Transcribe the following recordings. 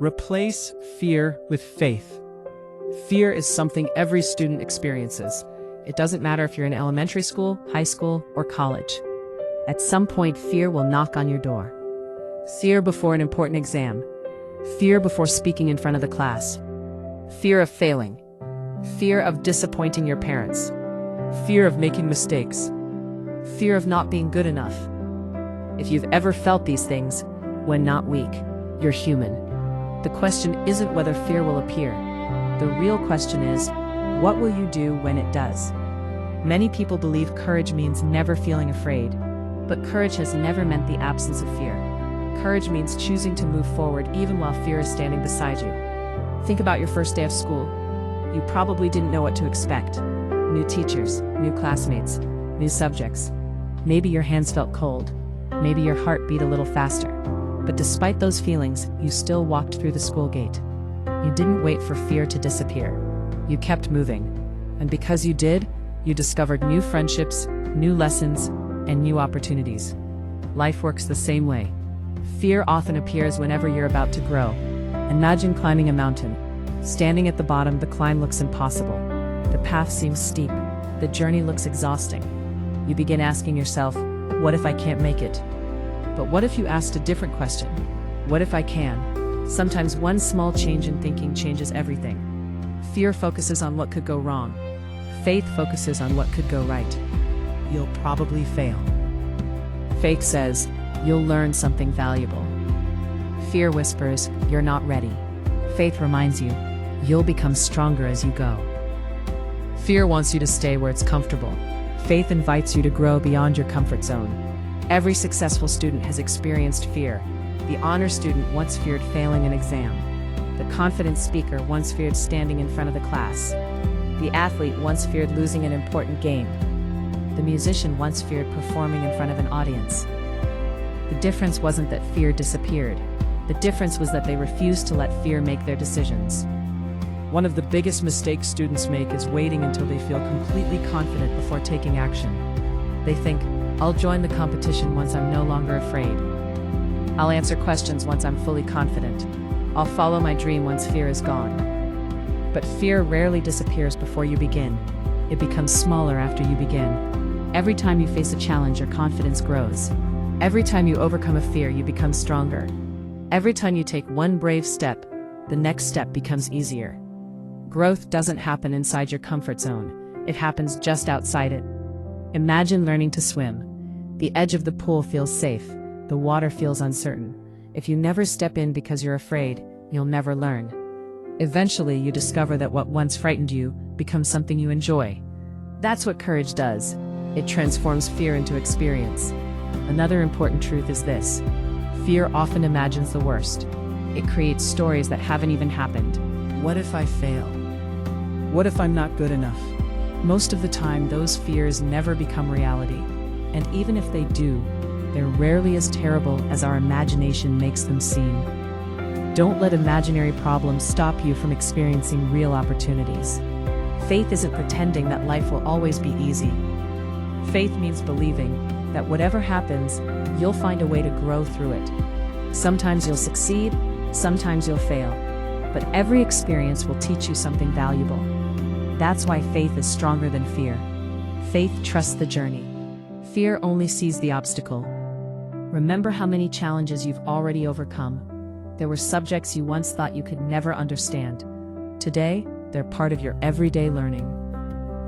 Replace fear with faith. Fear is something every student experiences. It doesn't matter if you're in elementary school, high school, or college. At some point, fear will knock on your door. Fear before an important exam. Fear before speaking in front of the class. Fear of failing. Fear of disappointing your parents. Fear of making mistakes. Fear of not being good enough. If you've ever felt these things, when not weak, you're human. The question isn't whether fear will appear. The real question is, what will you do when it does? Many people believe courage means never feeling afraid, but courage has never meant the absence of fear. Courage means choosing to move forward even while fear is standing beside you. Think about your first day of school. You probably didn't know what to expect. New teachers, new classmates, new subjects. Maybe your hands felt cold. Maybe your heart beat a little faster. But despite those feelings, you still walked through the school gate. You didn't wait for fear to disappear. You kept moving. And because you did, you discovered new friendships, new lessons, and new opportunities. Life works the same way. Fear often appears whenever you're about to grow. Imagine climbing a mountain. Standing at the bottom, the climb looks impossible. The path seems steep. The journey looks exhausting. You begin asking yourself, what if I can't make it? But what if you asked a different question? What if I can? Sometimes one small change in thinking changes everything. Fear focuses on what could go wrong. Faith focuses on what could go right. You'll probably fail. Faith says, you'll learn something valuable. Fear whispers, you're not ready. Faith reminds you, you'll become stronger as you go. Fear wants you to stay where it's comfortable. Faith invites you to grow beyond your comfort zone. Every successful student has experienced fear. The honor student once feared failing an exam. The confident speaker once feared standing in front of the class. The athlete once feared losing an important game. The musician once feared performing in front of an audience. The difference wasn't that fear disappeared. The difference was that they refused to let fear make their decisions. One of the biggest mistakes students make is waiting until they feel completely confident before taking action. They think, I'll join the competition once I'm no longer afraid. I'll answer questions once I'm fully confident. I'll follow my dream once fear is gone. But fear rarely disappears before you begin. It becomes smaller after you begin. Every time you face a challenge, your confidence grows. Every time you overcome a fear, you become stronger. Every time you take one brave step, the next step becomes easier. Growth doesn't happen inside your comfort zone. It happens just outside it. Imagine learning to swim. The edge of the pool feels safe. The water feels uncertain. If you never step in because you're afraid, you'll never learn. Eventually, you discover that what once frightened you becomes something you enjoy. That's what courage does. It transforms fear into experience. Another important truth is this: fear often imagines the worst. It creates stories that haven't even happened. What if I fail? What if I'm not good enough? Most of the time, those fears never become reality. And even if they do, they're rarely as terrible as our imagination makes them seem. Don't let imaginary problems stop you from experiencing real opportunities. Faith isn't pretending that life will always be easy. Faith means believing that whatever happens, you'll find a way to grow through it. Sometimes you'll succeed, sometimes you'll fail, but every experience will teach you something valuable. That's why faith is stronger than fear. Faith trusts the journey. Fear only sees the obstacle. Remember how many challenges you've already overcome. There were subjects you once thought you could never understand. Today, they're part of your everyday learning.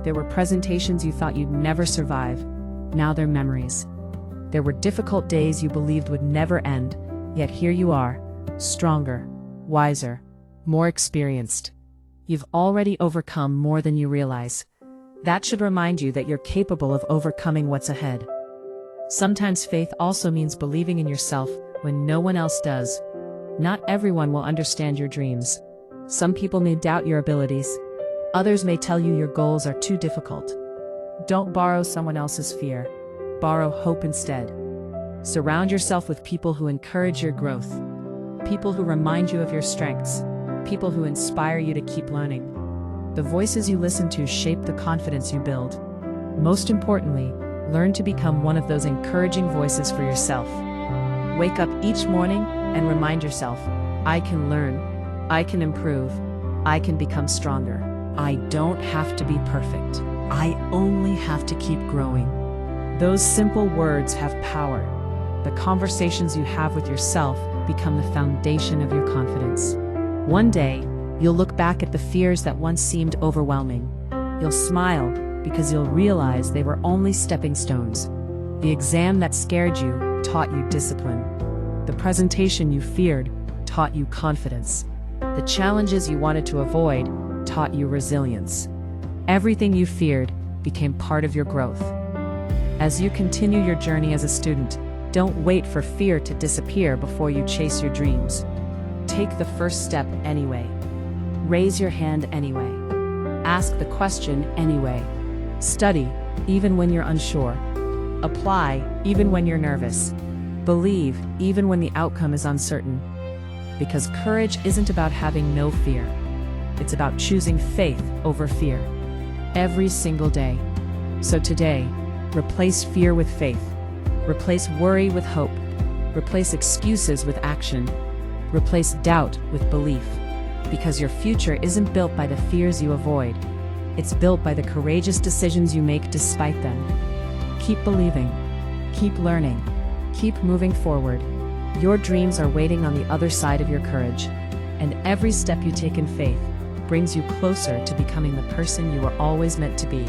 There were presentations you thought you'd never survive. Now they're memories. There were difficult days you believed would never end, yet here you are, stronger, wiser, more experienced. You've already overcome more than you realize. That should remind you that you're capable of overcoming what's ahead. Sometimes faith also means believing in yourself when no one else does. Not everyone will understand your dreams. Some people may doubt your abilities. Others may tell you your goals are too difficult. Don't borrow someone else's fear. Borrow hope instead. Surround yourself with people who encourage your growth. People who remind you of your strengths. People who inspire you to keep learning. The voices you listen to shape the confidence you build. Most importantly, learn to become one of those encouraging voices for yourself. Wake up each morning and remind yourself, I can learn. I can improve. I can become stronger. I don't have to be perfect. I only have to keep growing. Those simple words have power. The conversations you have with yourself become the foundation of your confidence. One day, you'll look back at the fears that once seemed overwhelming. You'll smile because you'll realize they were only stepping stones. The exam that scared you taught you discipline. The presentation you feared taught you confidence. The challenges you wanted to avoid taught you resilience. Everything you feared became part of your growth. As you continue your journey as a student, don't wait for fear to disappear before you chase your dreams. Take the first step anyway. Raise your hand anyway. Ask the question anyway. Study, even when you're unsure. Apply, even when you're nervous. Believe, even when the outcome is uncertain. Because courage isn't about having no fear. It's about choosing faith over fear. Every single day. So today, replace fear with faith. Replace worry with hope. Replace excuses with action. Replace doubt with belief. Because your future isn't built by the fears you avoid. It's built by the courageous decisions you make despite them. Keep believing. Keep learning. Keep moving forward. Your dreams are waiting on the other side of your courage. And every step you take in faith brings you closer to becoming the person you were always meant to be.